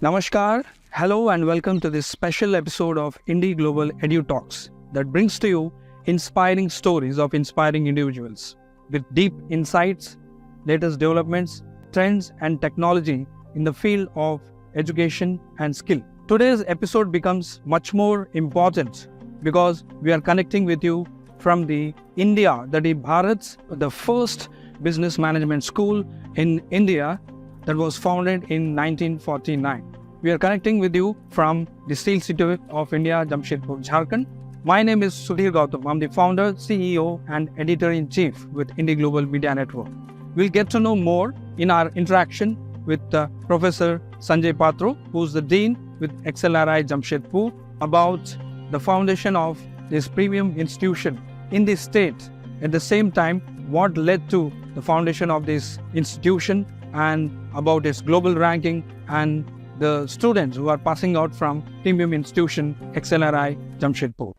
Namaskar, hello and welcome to this special episode of IndiGlobal EduTalks that brings to you inspiring stories of inspiring individuals with deep insights, latest developments, trends and technology in the field of education and skill. Today's episode becomes much more important because we are connecting with you from the India, that is Bharat's the first business management school in India that was founded in 1949. We are connecting with you from the Steel City of India, Jamshedpur, Jharkhand. My name is Sudhir Gautam. I'm the founder, CEO and editor-in-chief with IndiGlobal Media Network. We'll get to know more in our interaction with Professor Sanjay Patro, who's the Dean with XLRI Jamshedpur, about the foundation of this premium institution in the state. At the same time, what led to the foundation of this institution and about its global ranking and the students who are passing out from premium institution XLRI Jamshedpur.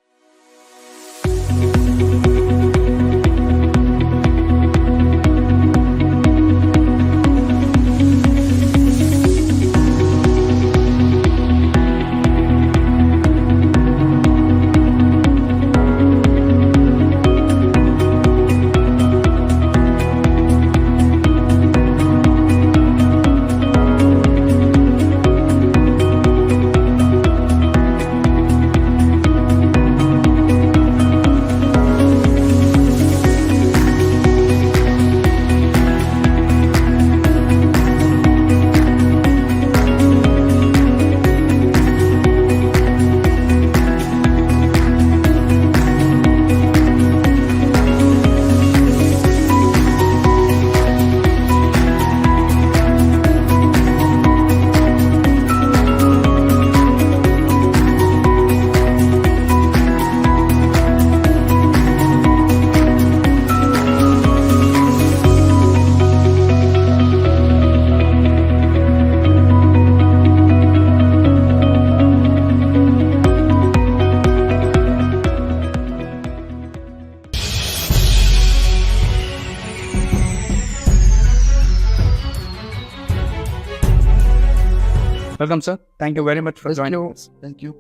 Welcome, sir. Thank you very much for joining us. Thank you.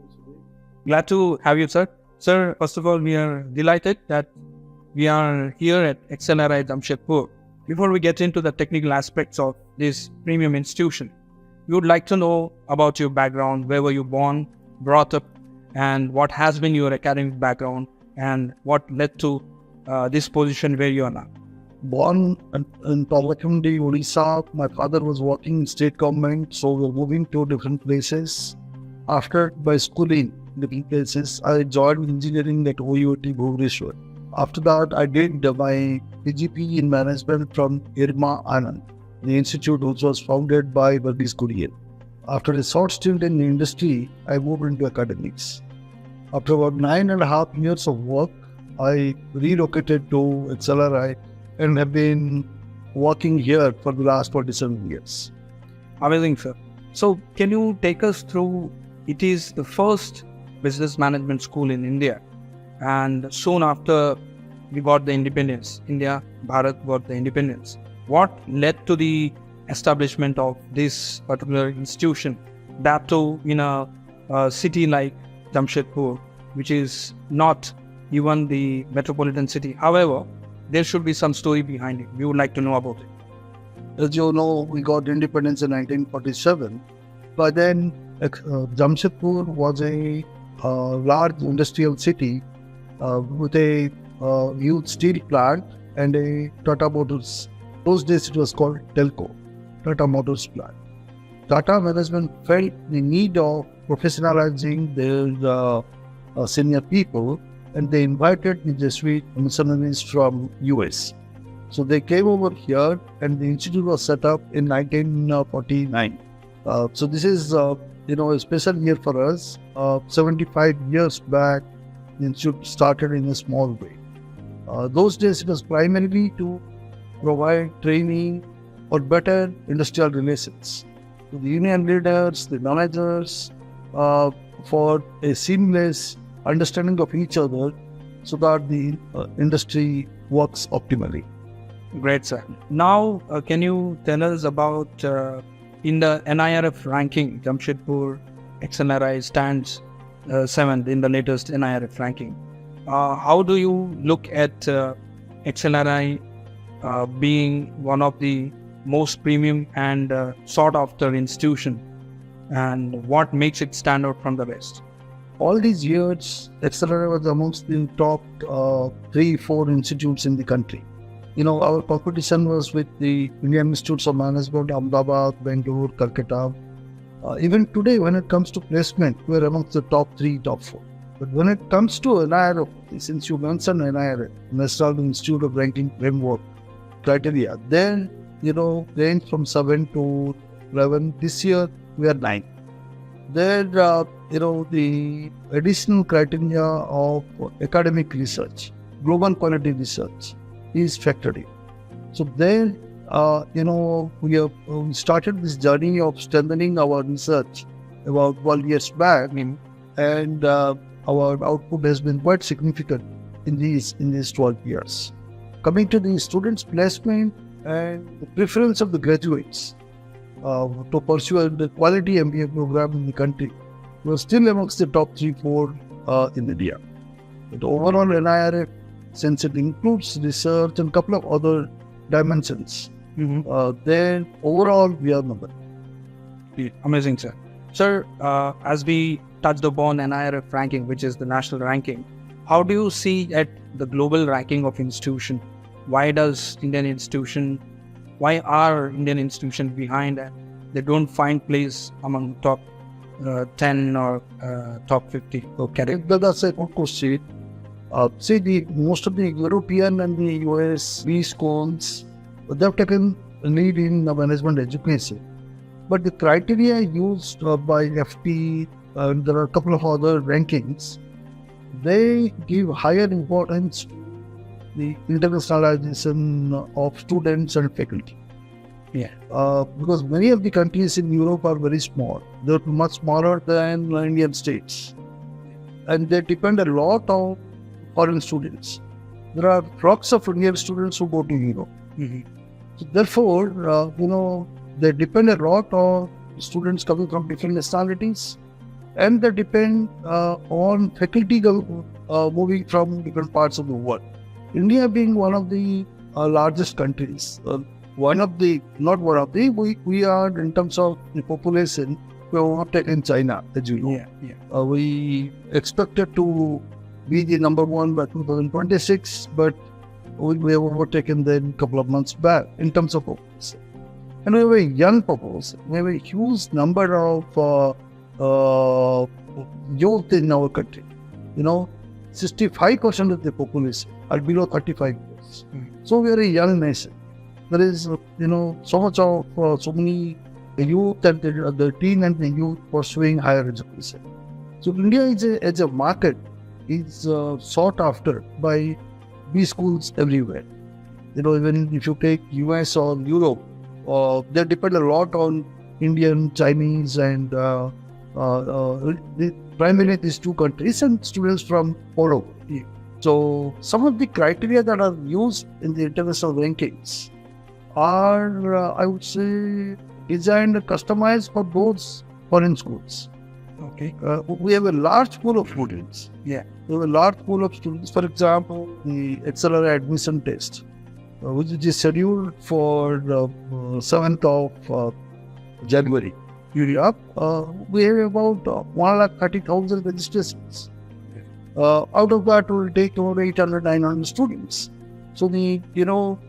Glad to have you, sir. Sir, first of all, we are delighted that we are here at XLRI Jamshedpur. Before we get into the technical aspects of this premium institution, we would like to know about your background. Where were you born, brought up, and what has been your academic background, and what led to this position where you are now? Born in Palakamdi, Odisha. My father was working in state government, so we were moving to different places. After my schooling in different places, I joined engineering at OUT Bhubaneswar. After that, I did my PGP in management from IRMA Anand, the institute which was founded by Verghese Kurian. After a short stint in the industry, I moved into academics. After about 9.5 years of work, I relocated to XLRI and have been working here for the last 47 years. Amazing, sir. So, can you take us through, it is the first business management school in India, and soon after we got the independence, Bharat got the independence. What led to the establishment of this particular institution, that too in a city like Jamshedpur, which is not even the metropolitan city? However, there should be some story behind it. We would like to know about it. As you know, we got independence in 1947. By then, Jamshedpur was a large industrial city with a huge steel plant and a Tata Motors. Those days it was called Telco, Tata Motors plant. Tata management felt the need of professionalizing their senior people, and they invited the Jesuit missionaries from US. So they came over here and the institute was set up in 1949. So this is a special year for us. 75 years back, the institute started in a small way. Those days it was primarily to provide training or better industrial relations to the union leaders, the managers, for a seamless understanding of each other so that the industry works optimally. Great, sir. Now, can you tell us about in the NIRF ranking, Jamshedpur XLRI stands 7th in the latest NIRF ranking. How do you look at XLRI being one of the most premium and sought after institution, and what makes it stand out from the rest? All these years, XLRI was amongst the top 3-4 institutes in the country. Our competition was with the Indian Institutes of Management, Ahmedabad, Bangalore, Calcutta. Even today, when it comes to placement, we're amongst the top 3, top 4. But when it comes to NIRF, since you mentioned NIRF, National Institute of Ranking Framework criteria, then, range from 7 to 11. This year, we are 9. Then, the additional criteria of academic research, global quality research is factored in. So then, we have started this journey of strengthening our research about 12 years back, and our output has been quite significant in these 12 years. Coming to the students' placement and the preference of the graduates to pursue the quality MBA program in the country, we are still amongst the top 3-4 in India. But overall NIRF, since it includes research and a couple of other dimensions, then overall we are number. Amazing, sir. Sir, as we touched upon NIRF ranking, which is the national ranking, how do you see at the global ranking of institution? Why are Indian institution behind and they don't find place among top 10 or top 50? Okay, that's a good question. Most of the European and the US B schools, they've taken lead in management education. But the criteria used by FT, and there are a couple of other rankings, they give higher importance to the internationalization of students and faculty. Yeah. Because many of the countries in Europe are very small. They're much smaller than Indian states. And they depend a lot on foreign students. There are flocks of Indian students who go to Europe. So therefore, they depend a lot on students coming from different nationalities, and they depend on faculty moving from different parts of the world. India being one of the largest countries, we are, in terms of the population, we have overtaken China, as you know. We expected to be the number 1 by 2026, but we have overtaken them a couple of months back in terms of population. And we have a young population. We have a huge number of youth in our country. 65% of the population are below 35 years. So we are a young nation. There is, so much of so many youth and the teen and the youth pursuing higher education. So India as a market is sought after by B schools everywhere. Even if you take US or Europe, they depend a lot on Indian, Chinese, and primarily these 2 countries and students from all over. So some of the criteria that are used in the international rankings are, I would say, designed and customized for those foreign schools. Okay. We have a large pool of students. Yeah. We have a large pool of students. For example, the XLRI admission test, which is scheduled for 7th of January. We have about 130,000 registrations. Out of that, we will take over 800-900 students. So it will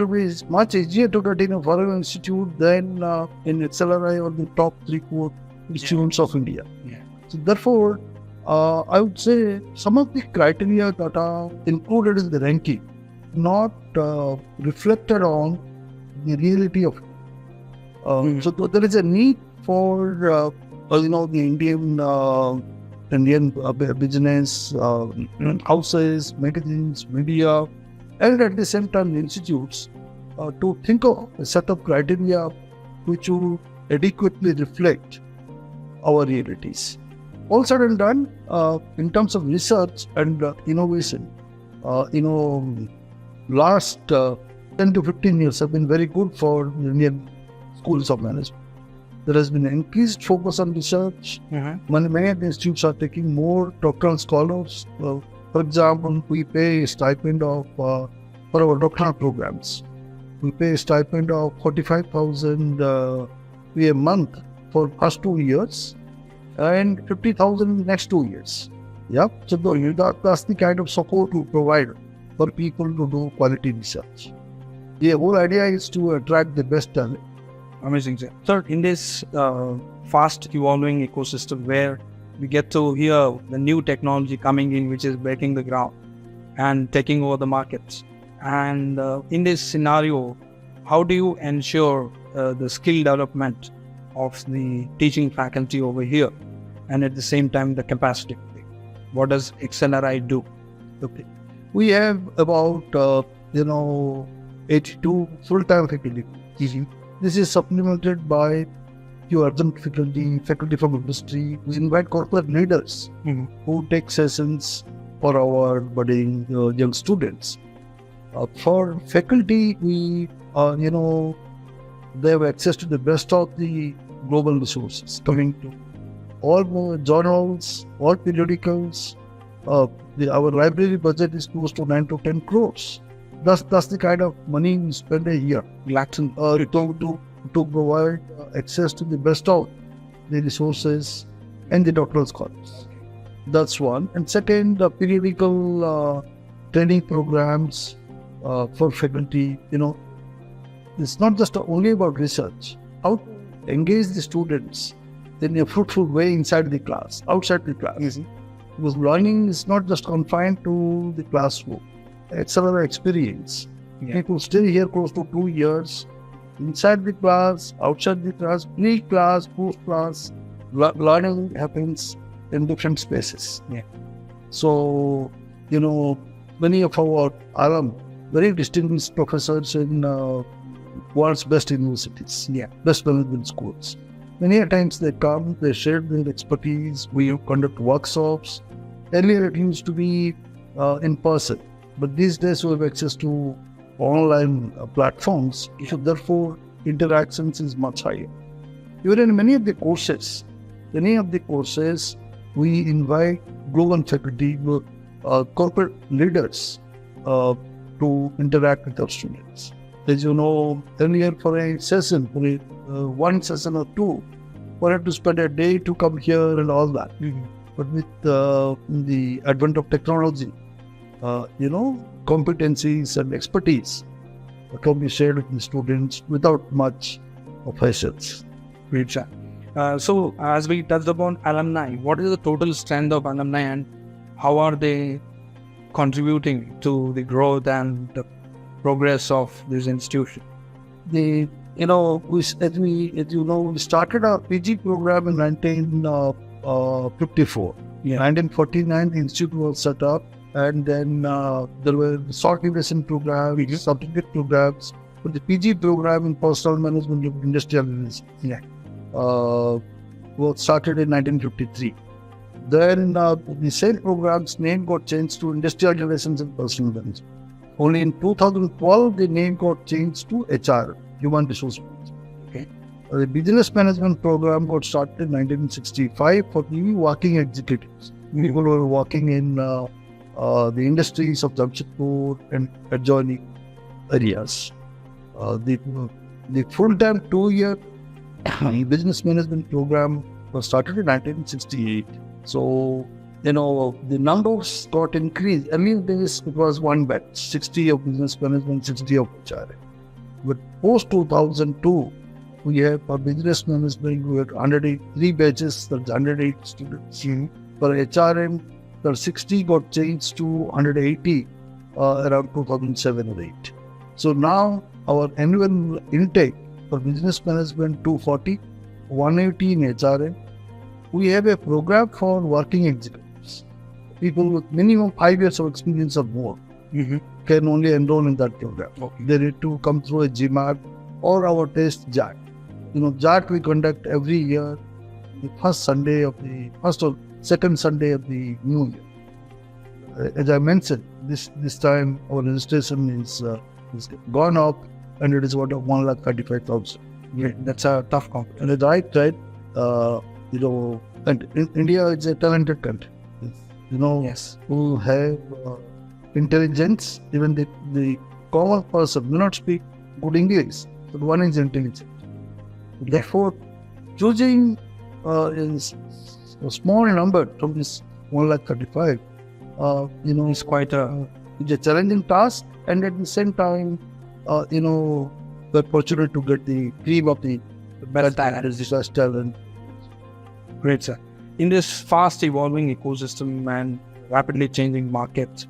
be much easier to get in a foreign institute than in XLRI or the top 3-4 institutes of India. Yeah. So therefore, I would say some of the criteria that are included in the ranking not reflected on the reality of it. So there is a need for the Indian business houses, magazines, media, and at the same time institutes to think of a set of criteria which will adequately reflect our realities. All said and done, in terms of research and innovation, last 10 to 15 years have been very good for Indian schools of management. there has been an increased focus on research. Many of the institutes are taking more doctoral scholars. For example, we pay a stipend of for our doctoral programs. We pay a stipend of 45,000 a month for first 2 years and 50,000 next 2 years. Yep. So that's the kind of support we provide for people to do quality research. The whole idea is to attract the best talent. Amazing, sir. Sir, in this fast evolving ecosystem where we get to hear the new technology coming in, which is breaking the ground and taking over the markets. And in this scenario, how do you ensure the skill development of the teaching faculty over here, and at the same time the capacity? What does XLRI do? Okay. We have about 82 full-time faculty. This is supplemented by few urgent faculty from industry. We invite corporate leaders who take sessions for our budding young students. For faculty, we they have access to the best of the global resources, coming to all journals, all periodicals. Our library budget is close to 9 to 10 crores. That's the kind of money we spend a year to provide access to the best of the resources and the doctoral scholars. That's one. And second, the periodical training programs for faculty. It's not just only about research. How to engage the students in a fruitful way inside the class, outside the class. Because learning is not just confined to the classroom. It's another experience. People stay here close to 2 years, inside the class, outside the class, pre-class, post-class. Learning happens in different spaces. So, many of our alum, very distinguished professors in world's best universities, best management schools. Many times they come, they share their expertise, we conduct workshops. Earlier it used to be in person, but these days we have access to online platforms, so therefore interactions is much higher. Even in many of the courses, we invite global faculty, corporate leaders to interact with our students. As you know, earlier for a session, one session or two, we had to spend a day to come here and all that. But with the advent of technology, competencies and expertise can be shared with the students without much of hassles. Great, sir. So, as we touched upon alumni, what is the total strength of alumni and how are they contributing to the growth and the progress of this institution? We started our PG program in 1954. 1949, the institute was set up, and then there were short duration programs, certificate programs. But the PG program in personal management of industrial relations was started in 1953. Then the same program's name got changed to Industrial Relations and Personal Management. Only in 2012, the name got changed to HR, Human Resource Management. The Business Management program got started in 1965 for the working executives. People who were working in the industries of Jamshedpur and adjoining areas. The full-time 2-year Business Management program was started in 1968. So, the numbers got increased. Earlier days, it was one batch, 60 of business management, 60 of HR. But post 2002, we have for business management, we had 103 batches, that's 108 students. For HRM, the 60 got changed to 180 around 2007 or 8. So now our annual intake for business management 240, 180 in HRM. We have a program for working executives. People with minimum 5 years of experience or more can only enroll in that program. They need to come through a GMAT or our test JAT. JAT we conduct every year, the first or second Sunday of the new year. As I mentioned, this time our registration is gone up, and it is about 135,000. That's a tough competition. And right, and India is a talented country. Yes. Who have intelligence. Even the common person may not speak good English, but one is intelligent. Therefore, choosing is a small number from this 135. It's quite it's a challenging task, and at the same time, the opportunity to get the cream of the best talent. Great, sir. In this fast evolving ecosystem and rapidly changing market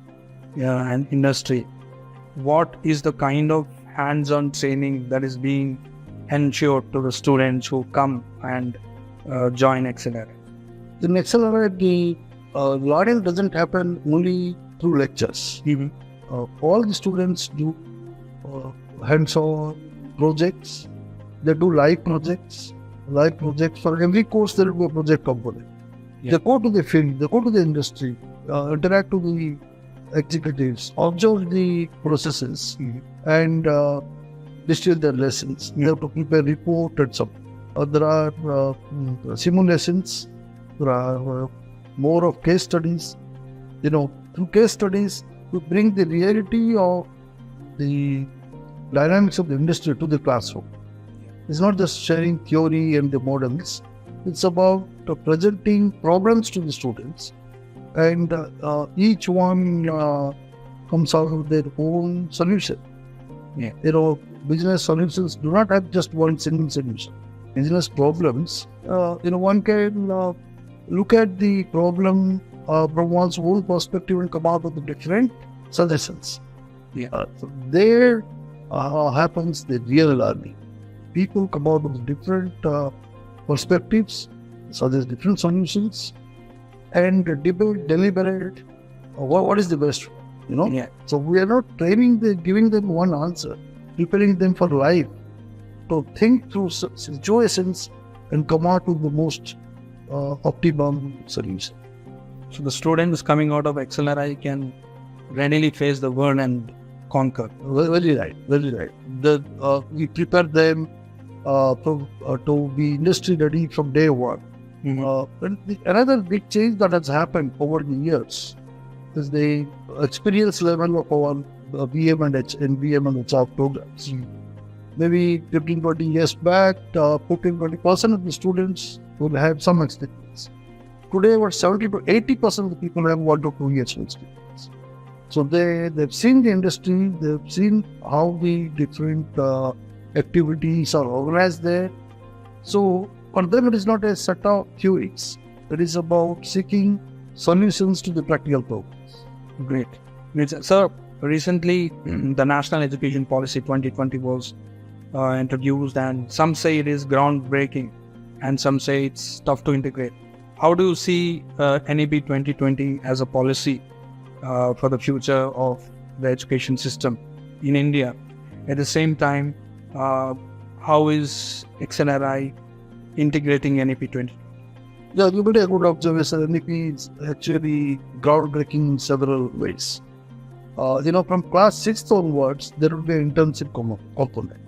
and industry, what is the kind of hands-on training that is being ensured to the students who come and join XLRI? In XLRI, the learning doesn't happen only through lectures. All the students do hands-on projects. They do live projects. For every course, there will be a project component. They go to the field, they go to the industry, interact with the executives, observe the processes, and distill their lessons. They have to prepare report and so on. There are simulations. There are more of case studies. Through case studies, to bring the reality of the dynamics of the industry to the classroom. It's not just sharing theory and the models. It's about presenting problems to the students, and each one comes out with their own solution. Business solutions do not have just one single solution. Business problems, one can look at the problem from one's own perspective and come out with different suggestions. So there happens the real learning. People come out with different perspectives, suggest different solutions, and deliberate what is the best. So we are not giving them one answer, preparing them for life to think through situations and come out with the most optimum solution. So the students coming out of XLRI can readily face the world and conquer. Very right. We prepare them to be industry ready from day one. Another big change that has happened over the years is the experience level of our BM and HR programs. Maybe 15-20 years back, 15-20% of the students will have some experience. Today, about 70 to 80% of the people have 1 to 2 years of experience. So they've seen the industry, they've seen how the different activities are organized there. So for them, it is not a set of theories. It is about seeking solutions to the practical problems. Great. Sir, recently the National Education Policy 2020 was introduced, and some say it is groundbreaking and some say it's tough to integrate. How do you see NEP 2020 as a policy for the future of the education system in India? At the same time, how is XLRI integrating NEP 2020? Yeah, you made a good observation. NEP is actually groundbreaking in several ways. From class 6th onwards, there will be an internship component.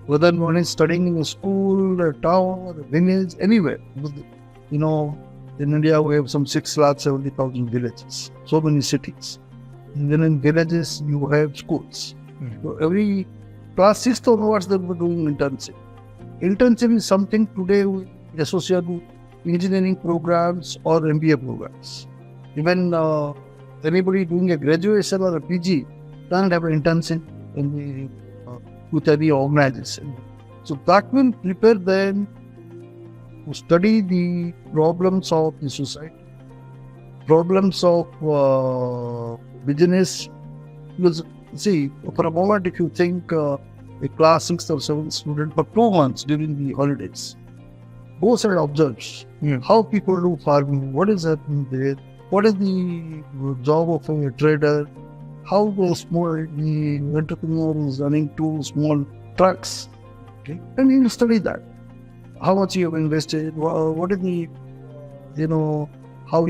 Whether one is studying in a school, a town, a village, anywhere. In India, we have some 670,000 villages, so many cities. And then in villages, you have schools. So every class 6th onwards, they will be doing internship. Internship is something today we associate with engineering programs or MBA programs. Even anybody doing a graduation or a PG doesn't have an internship with any organization. So that will prepare them to study the problems of the society, problems of business. Because see, for a moment, if you think a class 6th or 7th student for 2 months during the holidays goes and observes how people do farming, what is happening there, what is the job of a trader, how the entrepreneur is running 2 small trucks, and you study that. How much you have invested, what is the, how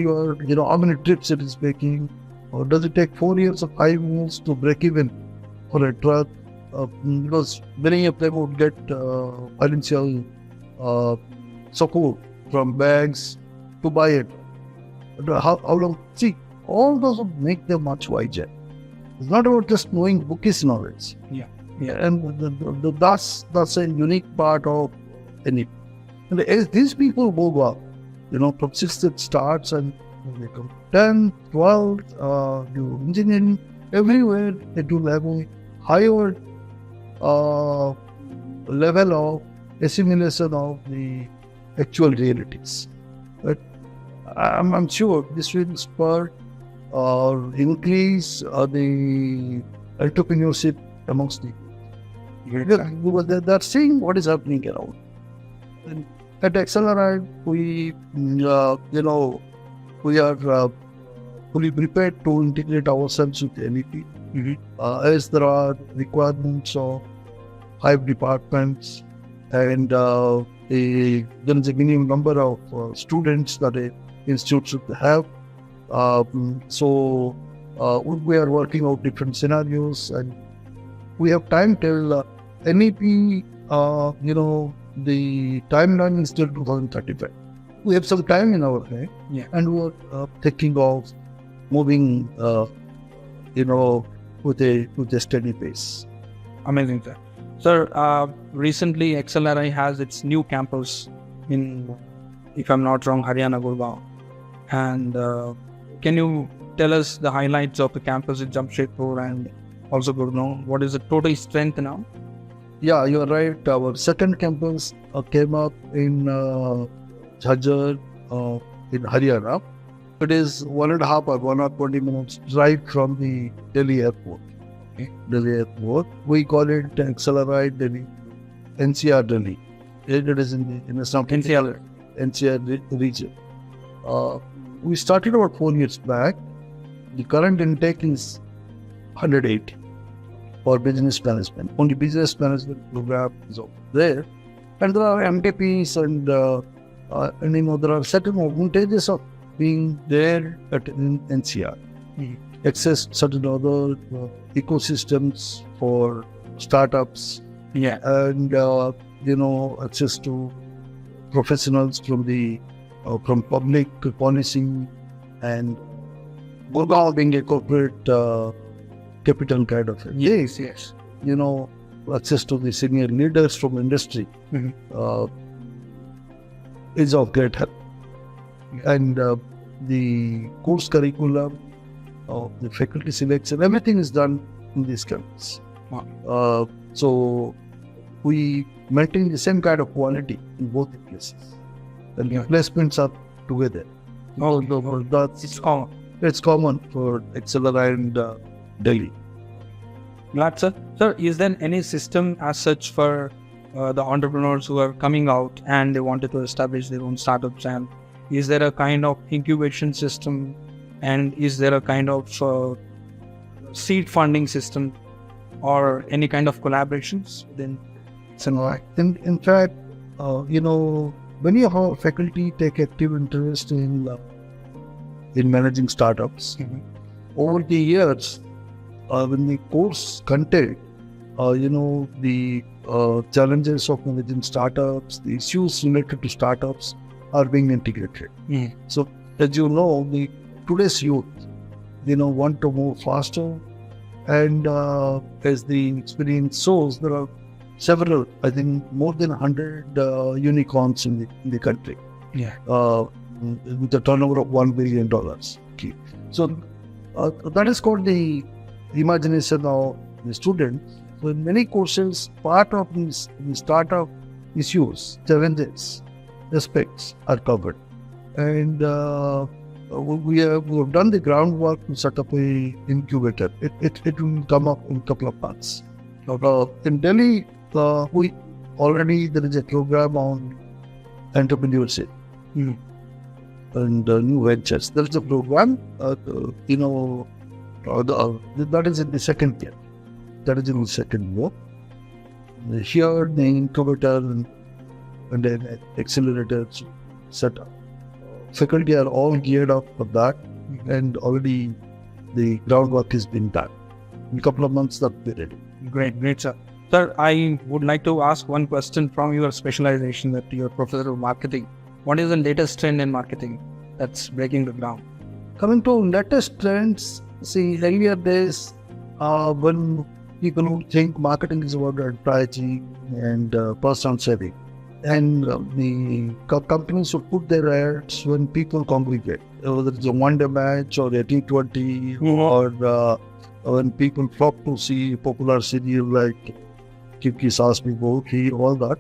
many trips it is making, or does it take 4 years or 5 years to break even for a truck? because many of them would get financial support from banks to buy it. But how long? See, all those would make them much wiser. It's not about just knowing bookish knowledge. Yeah. And that's a unique part of any. And as these people move up, from 6th it starts and they come 10th, 12th, do engineering, everywhere they do have a higher level of assimilation of the actual realities. But I'm sure this will spur or increase the entrepreneurship amongst the because they're seeing what is happening around. And at XLRI, we are fully prepared to integrate ourselves with NEP. As there are requirements of 5 departments and there is a minimum number of students that an institute should have. So we are working out different scenarios and we have time till NEP, the timeline is till 2035. We have some time in our hand and we're thinking of moving, with a steady pace. Amazing, sir. Sir, recently XLRI has its new campus in, if I'm not wrong, Haryana, Gurgaon. And can you tell us the highlights of the campus in Jamshedpur and also Gurgaon? What is the total strength now? Yeah, you're right. Our second campus came up in Jharkhand, in Haryana. It is 1.5 or 1 or 20 minutes drive from the Delhi airport. Delhi airport. We call it XLRI Delhi, NCR Delhi. It is in the NCR region. We started about 4 years back. The current intake is 180 for business management. Only business management program is over there. And there are MTPs and there are certain advantages of being there at NCR. Access certain other ecosystems for startups. And access to professionals from public policy and Gurgaon being a corporate capital kind of thing. Yes. Access to the senior leaders from industry is of great help. And the course curriculum, the faculty selection, everything is done in this campus. Wow. So we maintain the same kind of quality in both the places. And the placements are together. It's common for XLRI and Delhi. Glad, sir. Sir, is there any system as such for the entrepreneurs who are coming out and they wanted to establish their own startups? And is there a kind of incubation system? And is there a kind of seed funding system or any kind of collaborations within? In fact, many of our faculty take active interest in managing startups. Over the years, when the course content, the challenges of managing startups, the issues related to startups are being integrated. So, as you know, today's youth, want to move faster, and as the experience shows, there are several, I think more than 100 unicorns in the country. With a turnover of $1 billion. Okay. So that is called the imagination of the students. So in many courses, part of these startup issues, challenges, aspects are covered. And we have done the groundwork to set up a incubator. It will come up in a couple of months. In Delhi, there is a program on entrepreneurship and new ventures. There is a program, that is in the second year. That is in the second year. Here, the incubator and then accelerators set up. Faculty are all geared up for that, and already the groundwork has been done. In a couple of months, that will be ready. Great, sir. Sir, I would like to ask one question from your specialization, that you're professor of marketing. What is the latest trend in marketing that's breaking the ground? Coming to latest trends, see, earlier days, when people would think marketing is about advertising and personal saving, and the companies would put their ads when people congregate, whether it's a one-day match or a T20, or when people flock to see popular serial like Kiki Sasmi Boki, all that,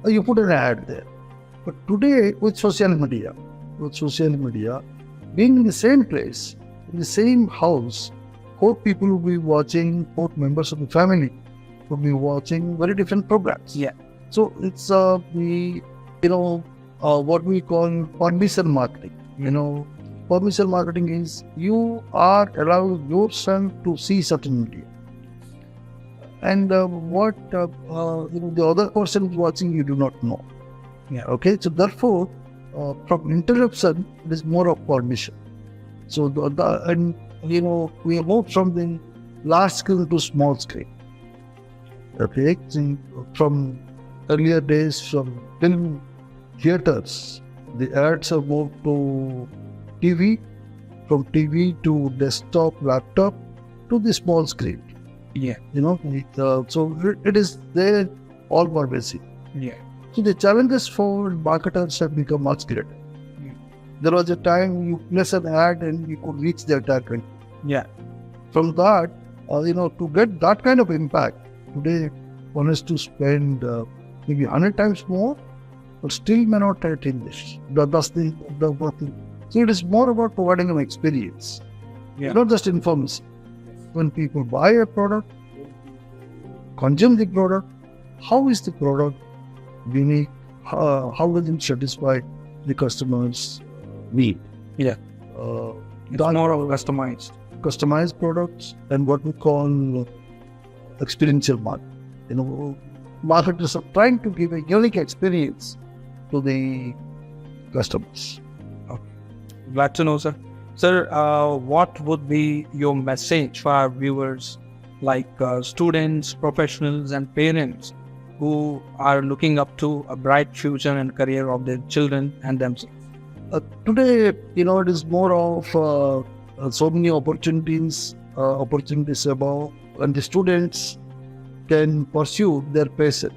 you put an ad there. But today, with social media, being in the same place, in the same house, 4 people will be watching, 4 members of the family will be watching very different programs. Yeah. So it's what we call permission marketing. Permission marketing is you are allowing yourself to see certain media. And what the other person is watching, you do not know. Yeah. Okay. So therefore, from interruption, it is more of permission. So we have moved from the large screen to small screen. Okay. So from earlier days, from film theaters, the ads have moved to TV, from TV to desktop, laptop, to the small screen. Yeah. So it is there all pervasive. Yeah. So the challenges for marketers have become much greater. Yeah. There was a time you place an ad and you could reach the entire country. Yeah. From that, to get that kind of impact, today one has to spend maybe 100 times more, but still may not attain this. That's the thing. So it is more about providing an experience, not just information. When people buy a product, consume the product, how is the product unique? How does it satisfy the customer's need? Yeah. It's more of customized products, and what we call experiential marketing. Marketers are trying to give a unique experience to the customers. Okay. Glad to know, sir. Sir, what would be your message for our viewers, like students, professionals, and parents who are looking up to a bright future and career of their children and themselves? Today, it is more of so many opportunities above, and the students can pursue their passion.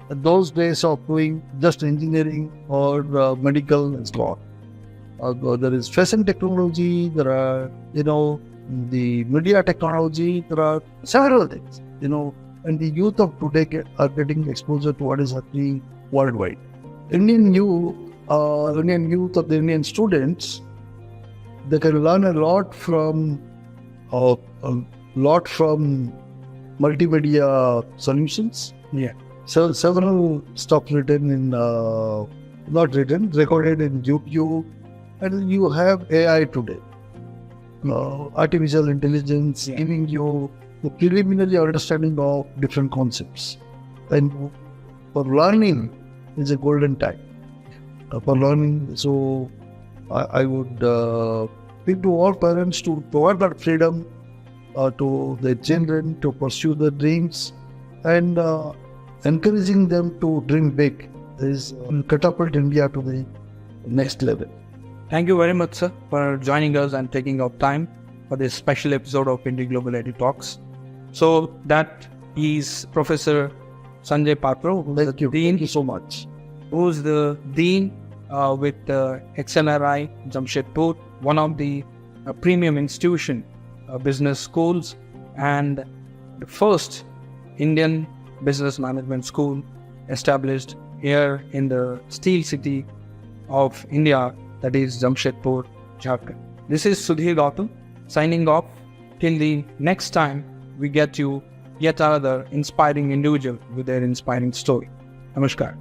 Those days of doing just engineering or medical is gone. There is fashion technology, there are, the media technology, there are several things, and the youth of today are getting exposure to what is happening worldwide. Indian youth or the Indian students, they can learn a lot from multimedia solutions. Yeah. So several stuff recorded in YouTube, and you have AI today, artificial intelligence, giving you the preliminary understanding of different concepts. And for learning, is a golden time for learning. So I would speak to all parents to provide that freedom to their children to pursue their dreams, and encouraging them to dream big is catapult India to the next level. Thank you very much, sir, for joining us and taking out time for this special episode of IndiGlobal EduTalks. So that is Professor Sanjay Patro, Thank you so much. Who's the Dean with XLRI Jamshedpur, one of the premium institution business schools, and the first Indian business management school established here in the steel city of India, that is Jamshedpur, Jharkhand. This is Sudhir Gautam signing off. Till the next time we get you yet another inspiring individual with their inspiring story. Namaskar.